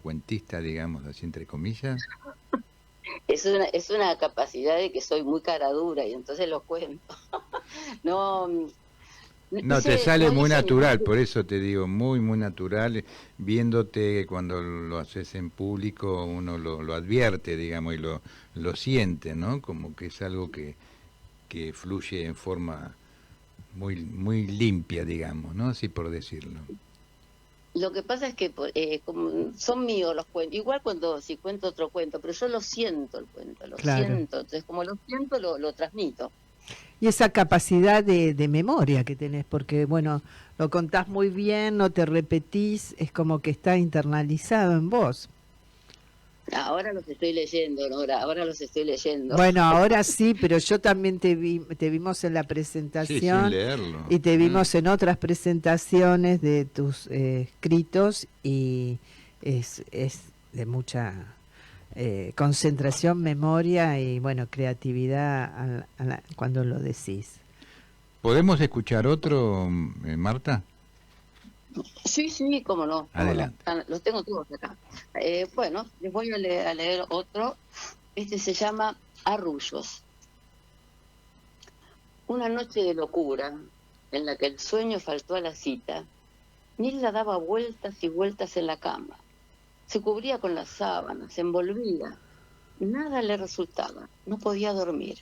[SPEAKER 7] cuentista, digamos, así entre comillas.
[SPEAKER 13] Es una capacidad de que soy muy cara dura y entonces lo cuento. No,
[SPEAKER 7] No, te sale muy natural, por eso te digo, muy, muy natural. Viéndote cuando lo haces en público, uno lo advierte, digamos, y lo siente, ¿no? Como que es algo que fluye en forma muy, muy limpia, digamos, ¿no? Así por decirlo.
[SPEAKER 13] Lo que pasa es que como son míos los cuentos, igual si cuento otro cuento, pero yo lo siento el cuento, lo
[SPEAKER 8] Claro.
[SPEAKER 13] siento, entonces como lo siento lo transmito.
[SPEAKER 8] Y esa capacidad de memoria que tenés, porque bueno, lo contás muy bien, no te repetís, es como que está internalizado en vos.
[SPEAKER 13] Ahora los estoy leyendo, Nora, ahora los estoy leyendo.
[SPEAKER 8] Bueno, ahora sí, pero yo también te vimos en la presentación
[SPEAKER 7] sin leerlo.
[SPEAKER 8] y te vimos en otras presentaciones de tus escritos y es de mucha concentración, memoria y bueno, creatividad cuando lo decís.
[SPEAKER 7] ¿Podemos escuchar otro, Marta?
[SPEAKER 13] Sí, cómo no.
[SPEAKER 7] Adelante.
[SPEAKER 13] Los tengo todos acá. Bueno, les voy a leer otro. Este se llama Arrullos. Una noche de locura, en la que el sueño faltó a la cita, Nilda daba vueltas y vueltas en la cama. Se cubría con las sábanas, se envolvía. Nada le resultaba, no podía dormir.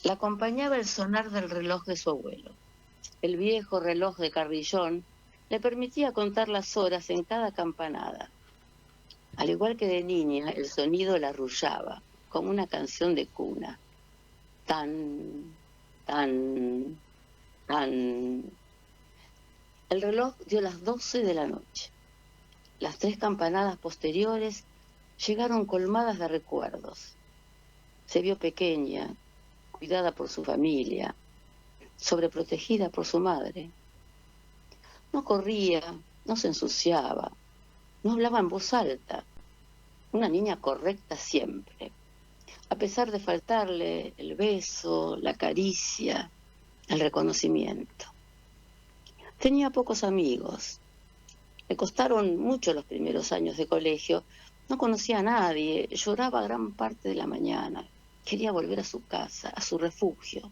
[SPEAKER 13] La acompañaba el sonar del reloj de su abuelo. El viejo reloj de carrillón le permitía contar las horas en cada campanada. Al igual que de niña, el sonido la arrullaba, como una canción de cuna. Tan, tan, tan. El reloj dio las 12 de la noche. Las 3 campanadas posteriores llegaron colmadas de recuerdos. Se vio pequeña, cuidada por su familia, sobreprotegida por su madre. No corría, no se ensuciaba, no hablaba en voz alta. Una niña correcta siempre, a pesar de faltarle el beso, la caricia, el reconocimiento. Tenía pocos amigos. Le costaron mucho los primeros años de colegio. No conocía a nadie, lloraba gran parte de la mañana. Quería volver a su casa, a su refugio.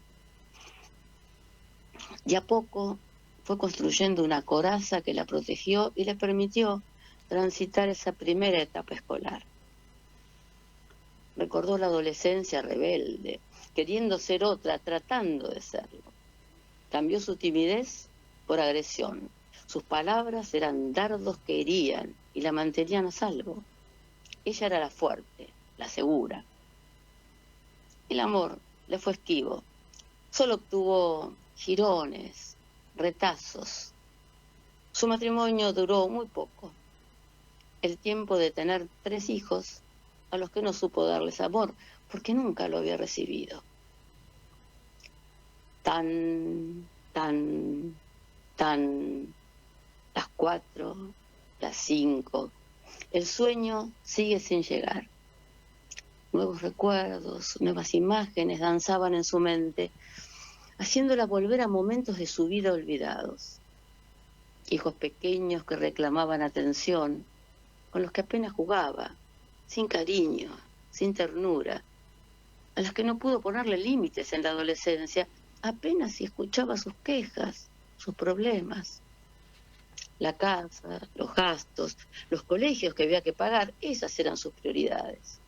[SPEAKER 13] Y a poco fue construyendo una coraza que la protegió y le permitió transitar esa primera etapa escolar. Recordó la adolescencia rebelde, queriendo ser otra, tratando de serlo. Cambió su timidez por agresión. Sus palabras eran dardos que herían y la mantenían a salvo. Ella era la fuerte, la segura. El amor le fue esquivo. Solo obtuvo jirones, retazos. Su matrimonio duró muy poco. El tiempo de tener 3 hijos a los que no supo darles amor, porque nunca lo había recibido. Tan, las 4, las 5. El sueño sigue sin llegar. Nuevos recuerdos, nuevas imágenes danzaban en su mente, haciéndola volver a momentos de su vida olvidados. Hijos pequeños que reclamaban atención, con los que apenas jugaba, sin cariño, sin ternura, a los que no pudo ponerle límites en la adolescencia, apenas si escuchaba sus quejas, sus problemas. La casa, los gastos, los colegios que había que pagar, esas eran sus prioridades.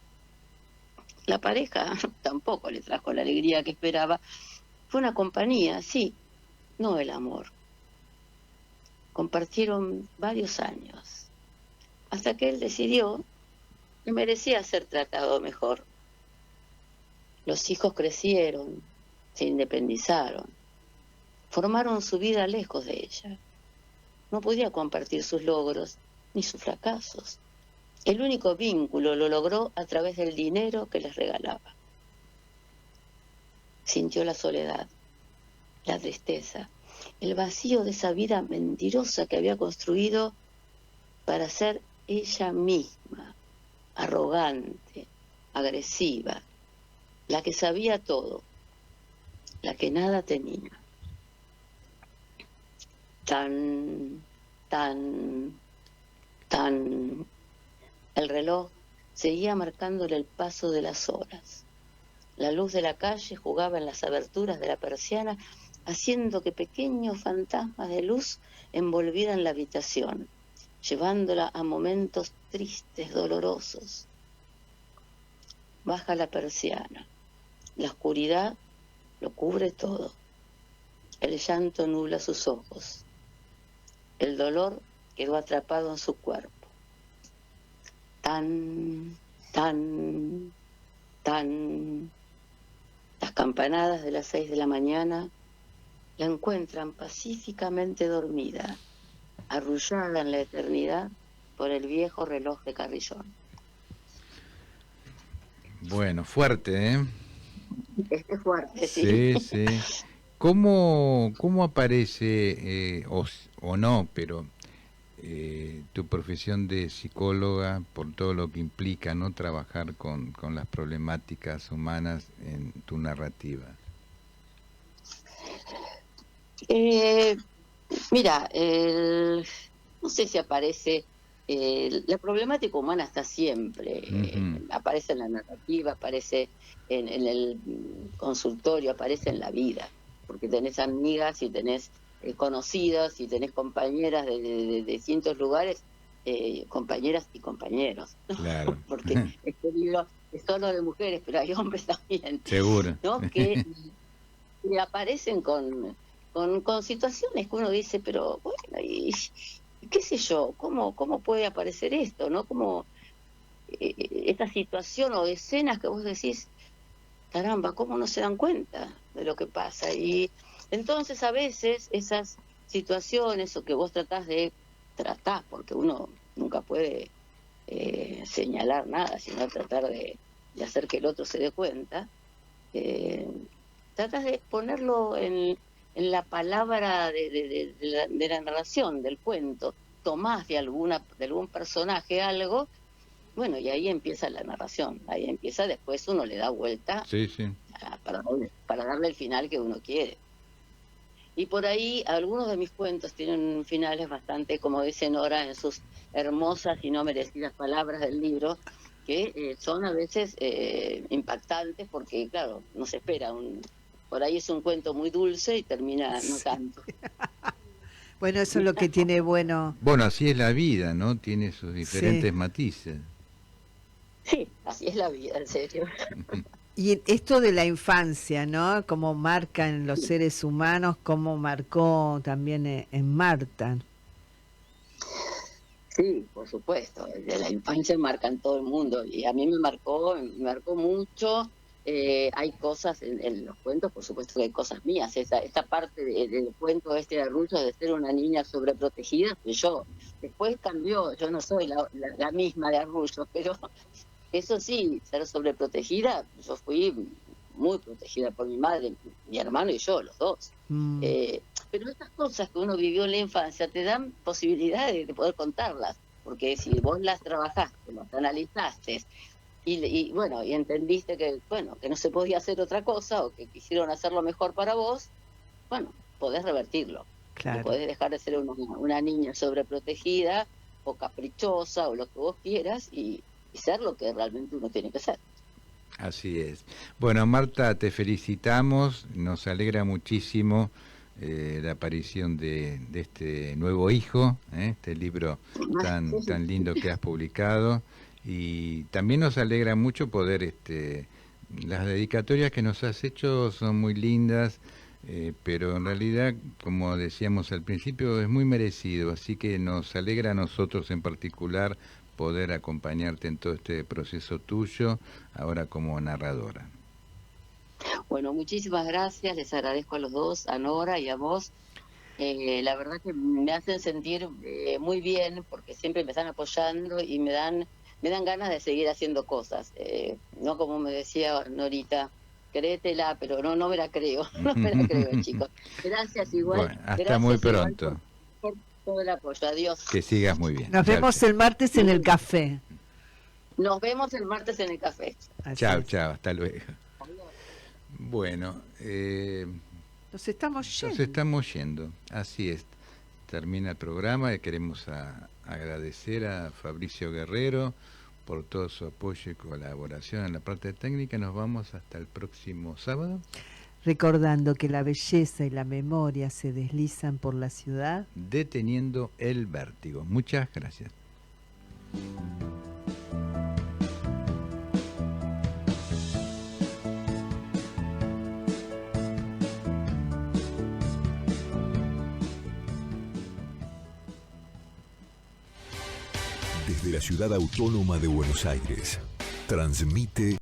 [SPEAKER 13] La pareja tampoco le trajo la alegría que esperaba. Fue una compañía, sí, no el amor. Compartieron varios años, hasta que él decidió que merecía ser tratado mejor. Los hijos crecieron, se independizaron, formaron su vida lejos de ella. No podía compartir sus logros ni sus fracasos. El único vínculo lo logró a través del dinero que les regalaba. Sintió la soledad, la tristeza, el vacío de esa vida mentirosa que había construido para ser ella misma, arrogante, agresiva, la que sabía todo, la que nada tenía. Tan. El reloj seguía marcándole el paso de las horas. La luz de la calle jugaba en las aberturas de la persiana, haciendo que pequeños fantasmas de luz envolvieran la habitación, llevándola a momentos tristes, dolorosos. Baja la persiana. La oscuridad lo cubre todo. El llanto nubla sus ojos. El dolor quedó atrapado en su cuerpo. Las campanadas de las 6 de la mañana la encuentran pacíficamente dormida, arrullada en la eternidad por el viejo reloj de carrillón.
[SPEAKER 7] Bueno, fuerte, ¿eh?
[SPEAKER 13] Este es fuerte, sí.
[SPEAKER 7] Sí. ¿Cómo aparece, o no, pero tu profesión de psicóloga, por todo lo que implica, ¿no?, trabajar con las problemáticas humanas en tu narrativa?
[SPEAKER 13] Mira, no sé si aparece, la problemática humana está siempre, aparece en la narrativa, aparece en el consultorio, aparece en la vida, porque tenés amigas y tenés conocidas y tenés compañeras de distintos lugares, compañeras y compañeros, ¿no? Claro. Porque este libro es solo de mujeres, pero hay hombres también.
[SPEAKER 7] Seguro.
[SPEAKER 13] ¿No? Que aparecen con situaciones que uno dice, pero bueno, y qué sé yo, ¿cómo puede aparecer esto? ¿No? Como esta situación o escenas que vos decís, caramba, ¿cómo no se dan cuenta de lo que pasa? Y entonces a veces esas situaciones o que vos tratás de tratar, porque uno nunca puede señalar nada, sino tratar de hacer que el otro se dé cuenta, tratás de ponerlo en la palabra de la narración, del cuento, tomás de algún personaje algo, bueno, y ahí empieza la narración, ahí empieza, después uno le da vuelta para darle el final que uno quiere. Y por ahí algunos de mis cuentos tienen finales bastante, como dice Nora en sus hermosas y no merecidas palabras del libro, que son a veces impactantes porque, claro, no se espera. Por ahí es un cuento muy dulce y termina no tanto.
[SPEAKER 8] Bueno, eso es lo que tiene bueno.
[SPEAKER 7] Bueno, así es la vida, ¿no? Tiene sus diferentes matices.
[SPEAKER 13] Sí, así es la vida, en serio.
[SPEAKER 8] Y esto de la infancia, ¿no? Cómo marcan los seres humanos, cómo marcó también en Marta.
[SPEAKER 13] Sí, por supuesto, de la infancia marcan todo el mundo y a mí me marcó mucho. Hay cosas en los cuentos, por supuesto que hay cosas mías. Esta parte del cuento de Arrullo de ser una niña sobreprotegida, pues yo después cambió, yo no soy la misma de Arrullo, pero eso sí, ser sobreprotegida, yo fui muy protegida por mi madre, mi hermano y yo, los dos. Pero estas cosas que uno vivió en la infancia te dan posibilidades de poder contarlas, porque si vos las trabajaste, las analizaste, y bueno, y entendiste que no se podía hacer otra cosa, o que quisieron hacerlo mejor para vos, bueno, podés revertirlo. Claro. Y podés dejar de ser una niña sobreprotegida, o caprichosa, o lo que vos quieras, y ser lo que realmente uno tiene que ser.
[SPEAKER 7] Así es. Bueno, Marta, te felicitamos, nos alegra muchísimo la aparición de este nuevo hijo, este libro tan lindo que has publicado, y también nos alegra mucho poder, las dedicatorias que nos has hecho son muy lindas, pero en realidad, como decíamos al principio, es muy merecido, así que nos alegra a nosotros en particular poder acompañarte en todo este proceso tuyo, ahora como narradora.
[SPEAKER 13] Bueno, muchísimas gracias, les agradezco a los dos, a Nora y a vos. La verdad que me hacen sentir muy bien, porque siempre me están apoyando y me dan ganas de seguir haciendo cosas. No como me decía Norita, créetela, pero no me la creo, no me la creo, chicos. Gracias igual.
[SPEAKER 7] Bueno, hasta
[SPEAKER 13] gracias
[SPEAKER 7] muy
[SPEAKER 13] igual
[SPEAKER 7] pronto.
[SPEAKER 13] por todo el apoyo. Adiós.
[SPEAKER 7] Que sigas muy bien.
[SPEAKER 8] Nos vemos el martes en el café.
[SPEAKER 13] Nos vemos el martes en el café.
[SPEAKER 7] Chao, hasta luego. Bueno,
[SPEAKER 8] nos estamos
[SPEAKER 7] yendo. Así es. Termina el programa y queremos agradecer a Fabricio Guerrero por todo su apoyo y colaboración en la parte técnica. Nos vamos hasta el próximo sábado.
[SPEAKER 8] Recordando que la belleza y la memoria se deslizan por la ciudad,
[SPEAKER 7] deteniendo el vértigo. Muchas gracias.
[SPEAKER 1] Desde la ciudad autónoma de Buenos Aires, transmite